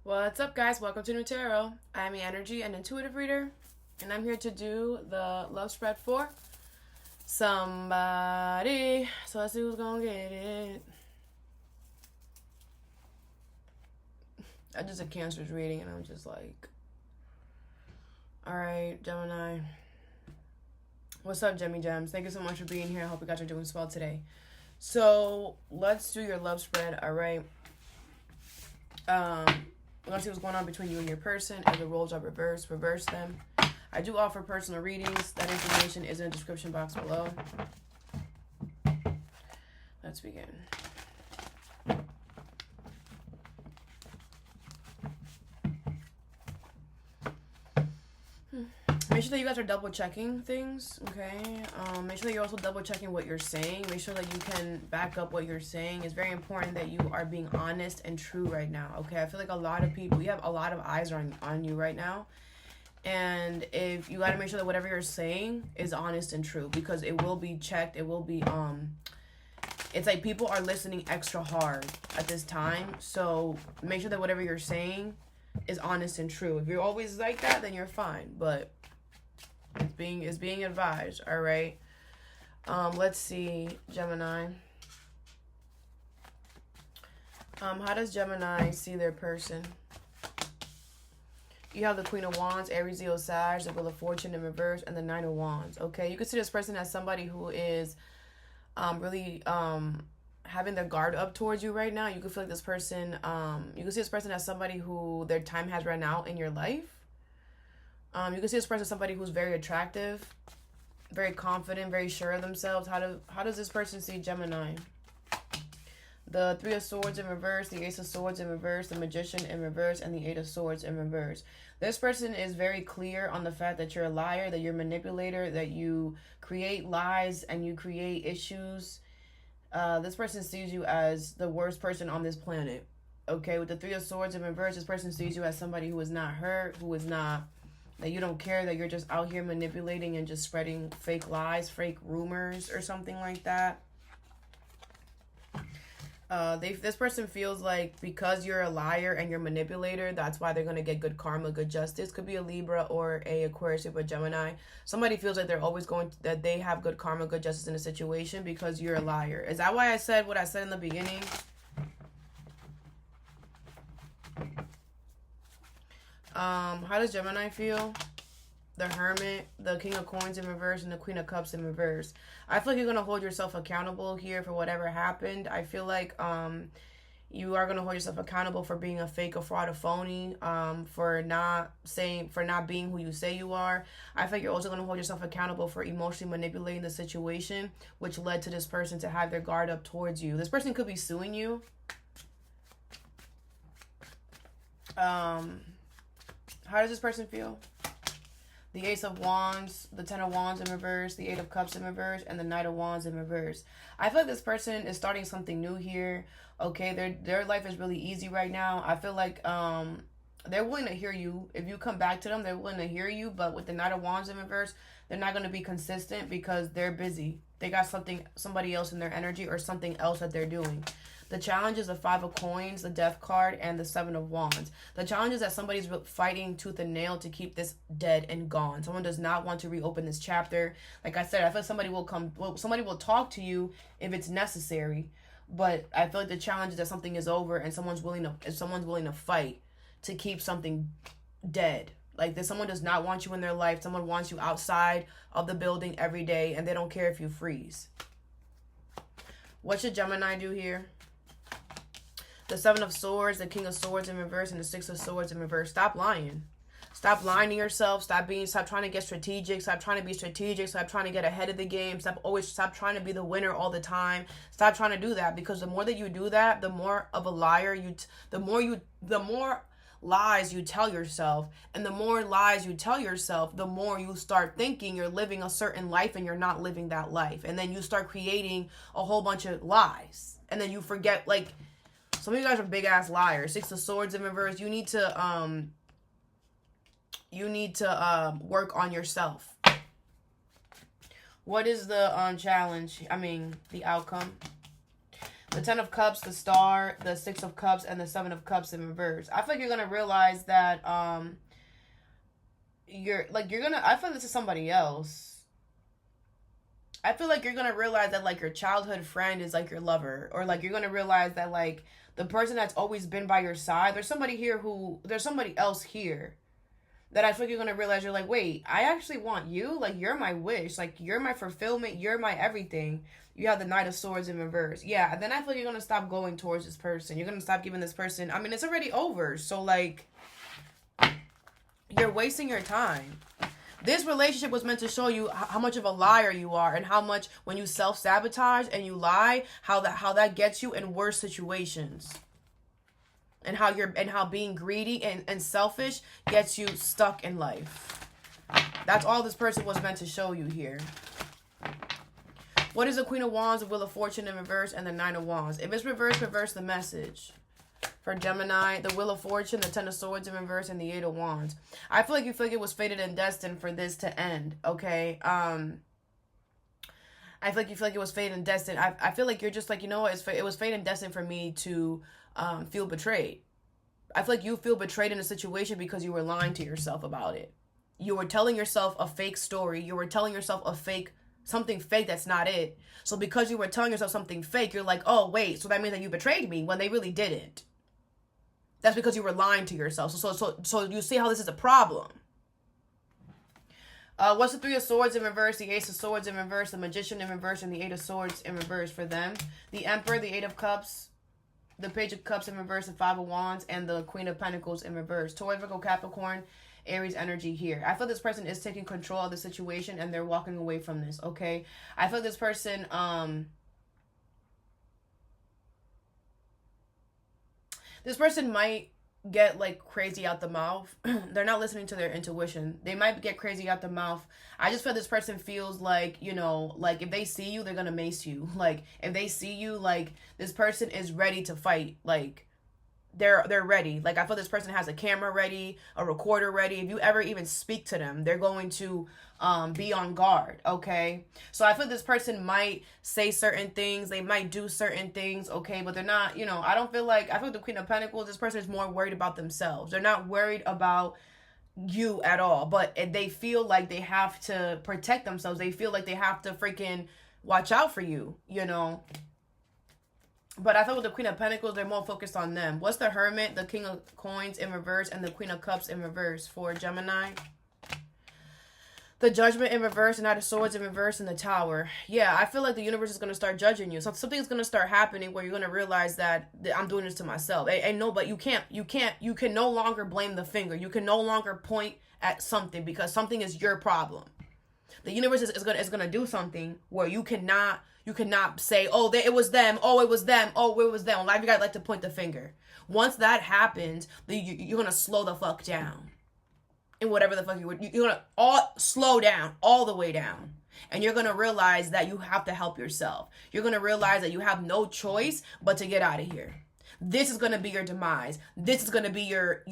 What's up, guys? Welcome to Nutarot. I'm an energy and intuitive reader, and I'm here to do the love spread for somebody. So let's see who's gonna get it. I just a Cancer's reading, and I'm just like, all right, Gemini. What's up, Gemmy Gems? Thank you so much for being here. I hope you guys are doing well today. So let's do your love spread. All right. We're going to see what's going on between you and your person. If the roles are reversed, reverse them. I do offer personal readings. That information is in the description box below. Let's begin. Make sure that you guys are double checking things, okay? Make sure that you're also double checking what you're saying. Make sure that you can back up what you're saying. It's very important that you are being honest and true right now, okay? I feel like a lot of people, you have a lot of eyes on you right now. And if you got to make sure that whatever you're saying is honest and true, because it will be checked. It will be, it's like people are listening extra hard at this time. So make sure that whatever you're saying is honest and true. If you're always like that, then you're fine. But it's being advised, all right? Let's see, Gemini. How does Gemini see their person? You have the Queen of Wands, Aries, Leo, Sag, the Wheel of Fortune in reverse, and the Nine of Wands, okay? You can see this person as somebody who is really having their guard up towards you right now. You can feel like this person, you can see this person as somebody who their time has run out in your life. You can see this person as somebody who's very attractive, very confident, very sure of themselves. How does this person see Gemini? The Three of Swords in reverse, the Ace of Swords in reverse, the Magician in reverse, and the Eight of Swords in reverse. This person is very clear on the fact that you're a liar, that you're a manipulator, that you create lies and you create issues. This person sees you as the worst person on this planet. Okay, with the Three of Swords in reverse, this person sees you as somebody who is not hurt, who is not, that you don't care, that you're just out here manipulating and just spreading fake lies, fake rumors, or something like that. This person feels like because you're a liar and you're a manipulator, that's why they're going to get good karma, good justice. Could be a Libra or a Aquarius or a Gemini. Somebody feels like they're always that they have good karma, good justice in a situation because you're a liar. Is that why I said what I said in the beginning? How does Gemini feel? The Hermit, the King of Coins in reverse, and the Queen of Cups in reverse. I feel like you're going to hold yourself accountable here for whatever happened. I feel like you are going to hold yourself accountable for being a fake, a fraud, a phony, for not being who you say you are. I feel like you're also going to hold yourself accountable for emotionally manipulating the situation, which led to this person to have their guard up towards you. This person could be suing you. How does this person feel? The Ace of Wands, the Ten of Wands in reverse, the Eight of Cups in reverse, and the Knight of Wands in reverse. I feel like this person is starting something new here. Okay, their life is really easy right now. I feel like they're willing to hear you. If you come back to them, they're willing to hear you. But with the Knight of Wands in reverse, they're not going to be consistent because they're busy. They got somebody else in their energy or something else that they're doing. The challenge is the Five of Coins, the Death card, and the Seven of Wands. The challenge is that somebody's fighting tooth and nail to keep this dead and gone. Someone does not want to reopen this chapter. Like I said, I feel like somebody will talk to you if it's necessary. But I feel like the challenge is that something is over and someone's willing to fight to keep something dead. Like someone does not want you in their life. Someone wants you outside of the building every day, and they don't care if you freeze. What should Gemini do here? The Seven of Swords, the King of Swords in reverse, and the Six of Swords in reverse. Stop lying. Stop lying to yourself. Stop trying to get strategic. Stop trying to be strategic. Stop trying to get ahead of the game. Stop trying to be the winner all the time. Stop trying to do that, because the more that you do that, the more of a liar the more lies you tell yourself, and the more lies you tell yourself, the more you start thinking you're living a certain life and you're not living that life. And then you start creating a whole bunch of lies. And then you forget, like, some of you guys are big ass liars. Six of Swords in reverse. You need to work on yourself. What is the challenge? I mean, the outcome. The 10 of Cups, the Star, the 6 of Cups, and the 7 of Cups in reverse. I feel like you're going to realize that I feel like this is somebody else. I feel like you're going to realize that, like, your childhood friend is, like, your lover. Or, like, you're going to realize that, like, the person that's always been by your side, there's somebody else here that I feel like you're going to realize, you're like, wait, I actually want you? Like, you're my wish. Like, you're my fulfillment. You're my everything. You have the Knight of Swords in reverse. Yeah, and then I feel like you're going to stop going towards this person. You're going to stop giving this person... I mean, it's already over. So, like, you're wasting your time. This relationship was meant to show you how much of a liar you are, and how much when you self-sabotage and you lie, how that gets you in worse situations. And how being greedy and selfish gets you stuck in life. That's all this person was meant to show you here. What is the Queen of Wands, the Wheel of Fortune in reverse, and the Nine of Wands? If it's reverse, reverse the message. For Gemini, the Wheel of Fortune, the 10 of Swords in reverse, and the 8 of Wands. I feel like you feel like it was fated and destined for this to end, okay? I feel like you feel like it was fated and destined. I feel like you're just like, you know what? It was fated and destined for me to feel betrayed. I feel like you feel betrayed in a situation because you were lying to yourself about it. You were telling yourself a fake story. You were telling yourself something fake that's not it. So because you were telling yourself something fake, you're like, oh, wait, so that means that you betrayed me, when they really didn't. That's because you were lying to yourself. So you see how this is a problem. What's the 3 of Swords in reverse, the Ace of Swords in reverse, the Magician in reverse, and the 8 of Swords in reverse for them? The Emperor, the 8 of Cups, the Page of Cups in reverse, the 5 of Wands, and the Queen of Pentacles in reverse. Taurus, Virgo, Capricorn, Aries energy here. I feel this person is taking control of the situation and they're walking away from this, okay? I feel this person, this person might get, like, crazy out the mouth. They're not listening to their intuition. They might get crazy out the mouth. I just feel this person feels like, you know, like, if they see you, they're gonna mace you. Like, if they see you, like, this person is ready to fight. Like, they're ready. Like, I feel this person has a camera ready, a recorder ready. If you ever even speak to them, they're going to be on guard, okay? So I feel this person might say certain things. They might do certain things, okay? But they're not, you know, I feel like the Queen of Pentacles, this person is more worried about themselves. They're not worried about you at all. But they feel like they have to protect themselves. They feel like they have to freaking watch out for you, you know? But I thought with the Queen of Pentacles, they're more focused on them. What's the Hermit, the King of Coins in reverse, and the Queen of Cups in reverse for Gemini? The Judgment in reverse, the Knight of Swords in reverse, and the Tower. Yeah, I feel like the universe is going to start judging you. So something's going to start happening where you're going to realize that I'm doing this to myself. And no, but you can no longer blame the finger. You can no longer point at something because something is your problem. The universe is going to do something where you cannot say, oh, it was them. Oh, it was them. Oh, it was them. A lot of you guys like to point the finger. Once that happens, you're going to slow the fuck down. And whatever the fuck you're going to all slow down, all the way down. And you're going to realize that you have to help yourself. You're going to realize that you have no choice but to get out of here. This is going to be your demise. This is going to be your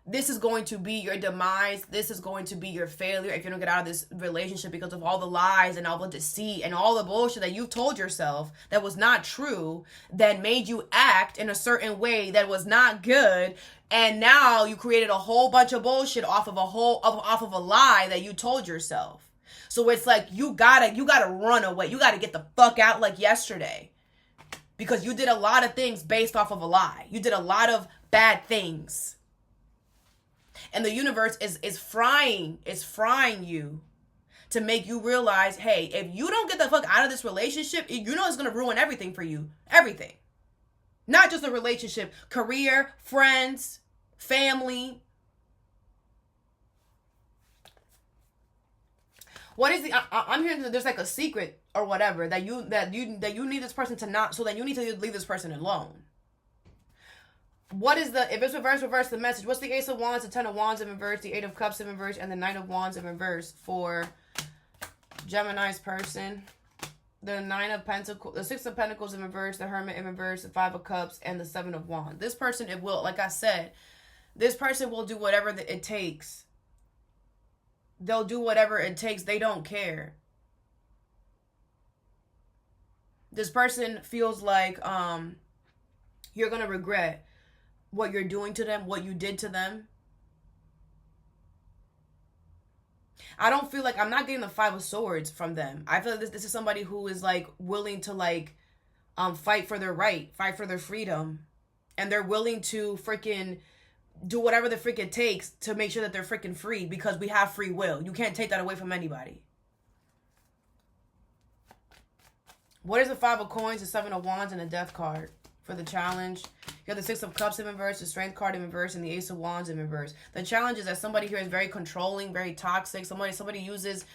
this is going to be your demise. This is going to be your failure if you don't get out of this relationship because of all the lies and all the deceit and all the bullshit that you've told yourself that was not true, that made you act in a certain way that was not good. And now you created a whole bunch of bullshit off of a lie that you told yourself. So it's like you gotta run away. You gotta get the fuck out like yesterday. Because you did a lot of things based off of a lie. You did a lot of bad things. And the universe is frying you to make you realize, hey, if you don't get the fuck out of this relationship, you know it's going to ruin everything for you. Everything. Not just a relationship, career, friends, family. What is I'm hearing that there's like a secret or whatever that you need this person to not, so then you need to leave this person alone. What is if it's reverse the message? What's the Ace of Wands, the 10 of Wands in reverse, the 8 of Cups in reverse, and the 9 of Wands in reverse for Gemini's person? The 9 of Pentacles, the 6 of Pentacles in reverse, the Hermit in reverse, the 5 of Cups, and the 7 of Wands. This person, like I said, this person will do whatever it takes. They'll do whatever it takes. They don't care. This person feels like you're going to regret what you're doing to them, what you did to them. I don't feel like, I'm not getting the Five of Swords from them. I feel like this is somebody who is like willing to like fight for their right, fight for their freedom. And they're willing to freaking do whatever the freak it takes to make sure that they're freaking free, because we have free will. You can't take that away from anybody. What is the Five of Coins, the Seven of Wands, and the Death card for the challenge? You have the Six of Cups in reverse, the Strength card in reverse, and the Ace of Wands in reverse. The challenge is that somebody here is very controlling, very toxic. Somebody uses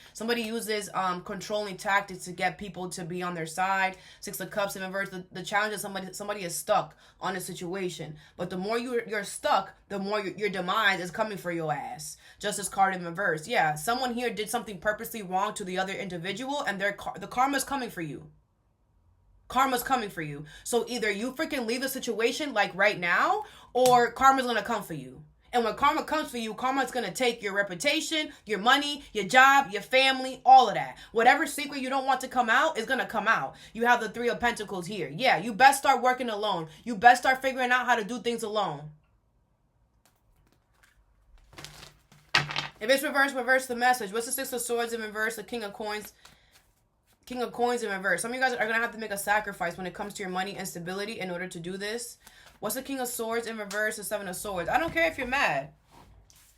controlling tactics to get people to be on their side. Six of Cups in reverse. The challenge is somebody is stuck on a situation. But the more you're stuck, the more your demise is coming for your ass. Justice card in reverse. Yeah, someone here did something purposely wrong to the other individual, and the karma's coming for you. Karma's coming for you. So either you freaking leave the situation like right now, or karma's gonna come for you. And when karma comes for you, karma's gonna take your reputation, your money, your job, your family, all of that. Whatever secret you don't want to come out is gonna come out. You have the Three of Pentacles here. Yeah, you best start working alone. You best start figuring out how to do things alone. If it's reverse the message. What's the Six of Swords in reverse? The King of Coins in reverse. Some of you guys are going to have to make a sacrifice when it comes to your money and stability in order to do this. What's the King of Swords in reverse? The Seven of Swords. I don't care if you're mad.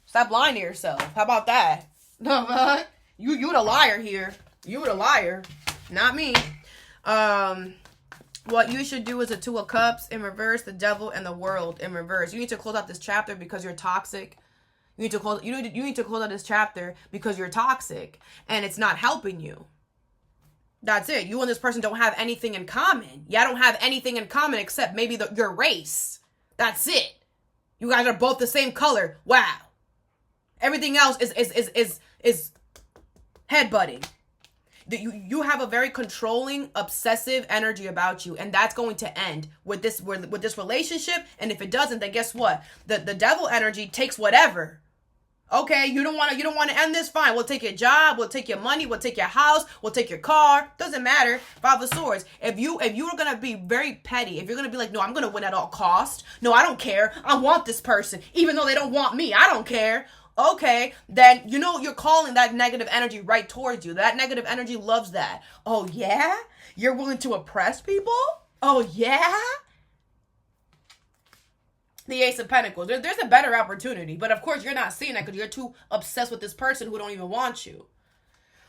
Stop lying to yourself. How about that? No, you the liar here. You the liar. Not me. What you should do is the Two of Cups in reverse, the Devil, and the World in reverse. You need to close out this chapter because you're toxic. You need to close out this chapter because you're toxic and it's not helping you. That's it. You and this person don't have anything in common. Y'all don't have anything in common except maybe your race. That's it. You guys are both the same color. Wow. Everything else is headbutting. You have a very controlling, obsessive energy about you, and that's going to end with this relationship. And if it doesn't, then guess what? The devil energy takes whatever. Okay, you don't want to end this? Fine. We'll take your job, we'll take your money, we'll take your house, we'll take your car. Doesn't matter. Five of Swords. If you're gonna be very petty, if you're gonna be like, no, I'm gonna win at all cost. No, I don't care. I want this person, even though they don't want me. I don't care. Okay, then you're calling that negative energy right towards you. That negative energy loves that. Oh yeah? You're willing to oppress people? Oh yeah? The Ace of Pentacles. There's a better opportunity. But of course, you're not seeing that because you're too obsessed with this person who don't even want you.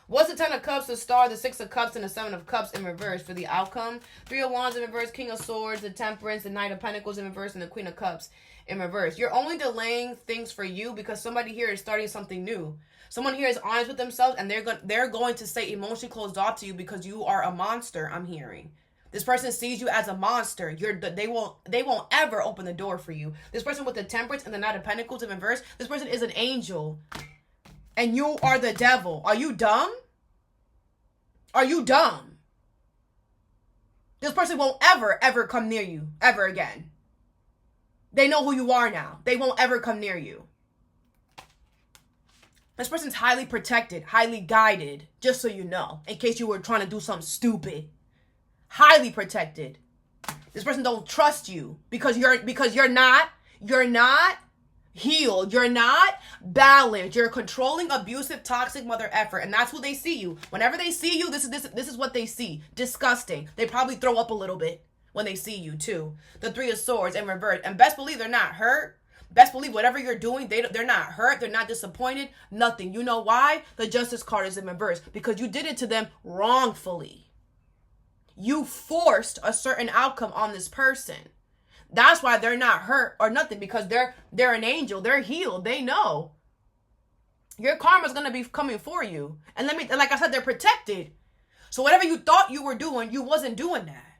What's the Ten of Cups, the Star, the Six of Cups, and the Seven of Cups in reverse for the outcome? Three of Wands in reverse, King of Swords, the Temperance, the Knight of Pentacles in reverse, and the Queen of Cups in reverse. You're only delaying things for you because somebody here is starting something new. Someone here is honest with themselves, and they're going to stay emotionally closed off to you because you are a monster, I'm hearing. This person sees you as a monster. They won't ever open the door for you. This person with the Temperance and the Knight of Pentacles in reverse, this person is an angel. And you are the devil. Are you dumb? Are you dumb? This person won't ever come near you. Ever again. They know who you are now. They won't ever come near you. This person's highly protected, highly guided, just so you know. In case you were trying to do something stupid. Highly protected. This person don't trust you because you're not healed. You're not balanced. You're a controlling, abusive, toxic mother effer, and that's who they see you. Whenever they see you, this is what they see. Disgusting. They probably throw up a little bit when they see you too. The Three of Swords in reverse, and best believe they're not hurt. Best believe whatever you're doing, they're not hurt. They're not disappointed. Nothing. You know why? The Justice card is in reverse because you did it to them wrongfully. You forced a certain outcome on this person. That's why they're not hurt or nothing, because they're an angel. They're healed. They know. Your karma's going to be coming for you. And like I said, they're protected. So whatever you thought you were doing, you wasn't doing that.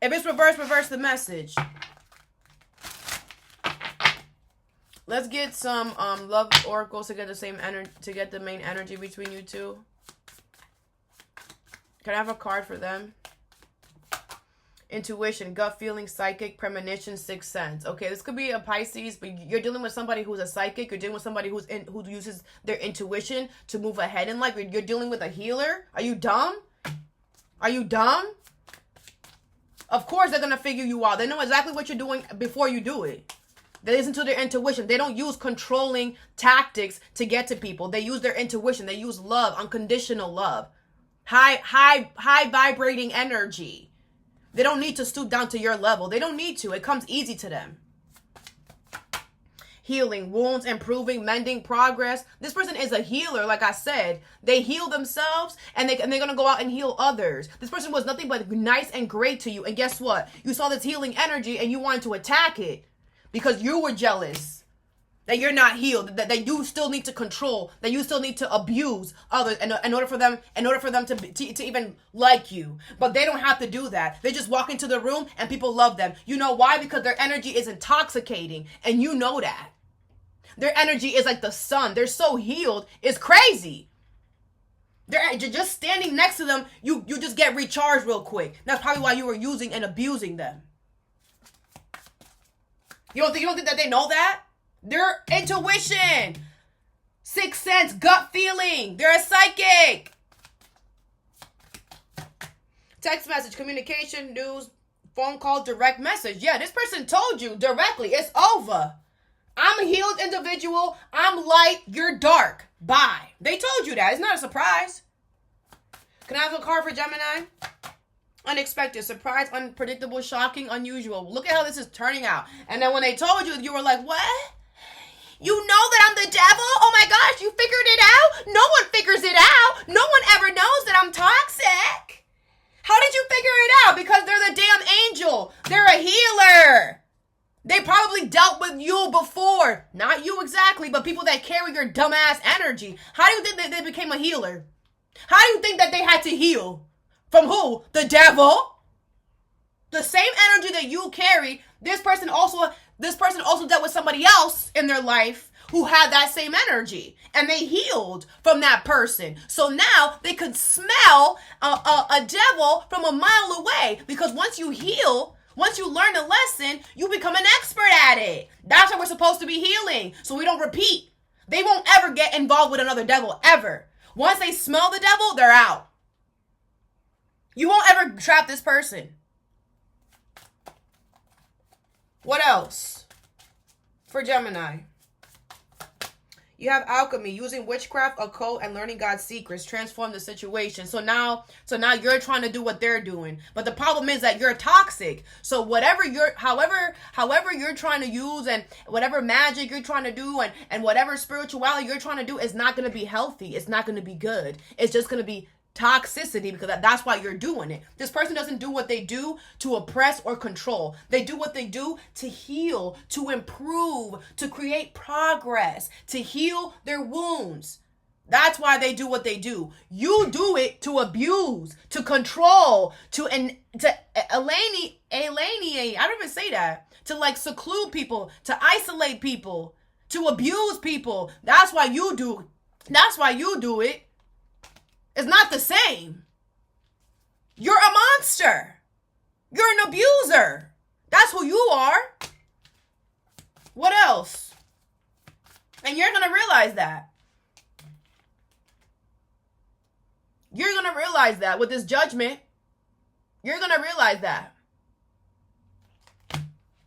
If it's reverse the message. Let's get some love oracles to get the same energy, to get the main energy between you two. Can I have a card for them? Intuition, gut feeling, psychic, premonition, sixth sense. Okay, this could be a Pisces, but you're dealing with somebody who's a psychic. You're dealing with somebody who uses their intuition to move ahead in life. You're dealing with a healer. Are you dumb? Are you dumb? Of course they're going to figure you out. They know exactly what you're doing before you do it. They listen to their intuition. They don't use controlling tactics to get to people. They use their intuition. They use love, unconditional love. High vibrating energy. They don't need to stoop down to your level. They don't need to. It comes easy to them. Healing, wounds, improving, mending, progress. This person is a healer, like I said. They heal themselves, and they're going to go out and heal others. This person was nothing but nice and great to you. And guess what? You saw this healing energy, and you wanted to attack it because you were jealous that you're not healed, that you still need to control, that you still need to abuse others in order for them to even like you. But they don't have to do that. They just walk into the room and people love them. You know why? Because their energy is intoxicating, and you know that. Their energy is like the sun. They're so healed. It's crazy. They're just standing next to them. You just get recharged real quick. That's probably why you were using and abusing them. You don't think that they know that? Their intuition, sixth sense, gut feeling. They're a psychic. Text message, communication, news, phone call, direct message. Yeah, this person told you directly. It's over. I'm a healed individual. I'm light. You're dark. Bye. They told you that. It's not a surprise. Can I have a card for Gemini? Unexpected, surprise, unpredictable, shocking, unusual. Look at how this is turning out. And then when they told you, you were like, what? You know that I'm the devil? Oh my gosh, you figured it out? No one figures it out. No one ever knows that I'm toxic. How did you figure it out? Because they're the damn angel. They're a healer. They probably dealt with you before. Not you exactly, but people that carry your dumbass energy. How do you think that they became a healer? How do you think that they had to heal? From who? The devil? The same energy that you carry, this person also dealt with somebody else in their life who had that same energy, and they healed from that person. So now they could smell a devil from a mile away, because once you heal, once you learn a lesson, you become an expert at it. That's what we're supposed to be healing, so we don't repeat. They won't ever get involved with another devil, ever. Once they smell the devil, they're out. You won't ever trap this person. What else? For Gemini. You have alchemy, using witchcraft, occult, and learning God's secrets. Transform the situation. So now you're trying to do what they're doing. But the problem is that you're toxic. So however you're trying to use, and whatever magic you're trying to do, and whatever spirituality you're trying to do, is not going to be healthy. It's not going to be good. It's just going to be toxicity, because that's why you're doing it. This person doesn't do what they do to oppress or control. They do what they do to heal, to improve, to create progress, to heal their wounds. That's why they do what they do. You do it to abuse, to control, to alienate. I don't even say that. To like seclude people, to isolate people, to abuse people. That's why you do it. It's not the same. You're a monster. You're an abuser. That's who you are. What else? And you're going to realize that. You're going to realize that with this judgment. You're going to realize that.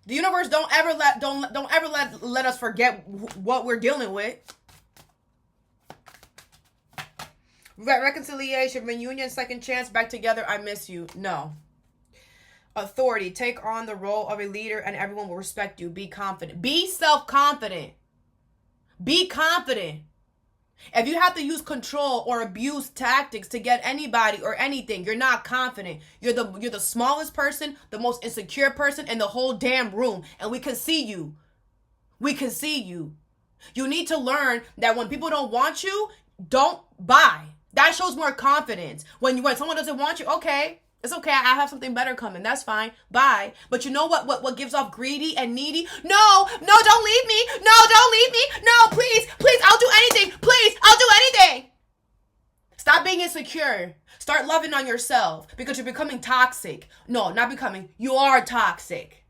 The universe don't ever let us forget what we're dealing with. Reconciliation, reunion, second chance, back together, I miss you. No. Authority, take on the role of a leader and everyone will respect you. Be confident. Be self-confident. Be confident. If you have to use control or abuse tactics to get anybody or anything, you're not confident. You're the smallest person, the most insecure person in the whole damn room. And we can see you. We can see you. You need to learn that when people don't want you, don't buy. That shows more confidence. When someone doesn't want you, okay, it's okay. I have something better coming. That's fine. Bye. But you know what gives off greedy and needy? No, don't leave me. No, don't leave me. No, please, I'll do anything. Please, I'll do anything. Stop being insecure. Start loving on yourself, because you're becoming toxic. No, not becoming. You are toxic.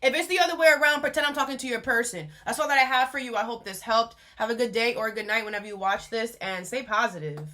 If it's the other way around, pretend I'm talking to your person. That's all that I have for you. I hope this helped. Have a good day or a good night whenever you watch this, and stay positive.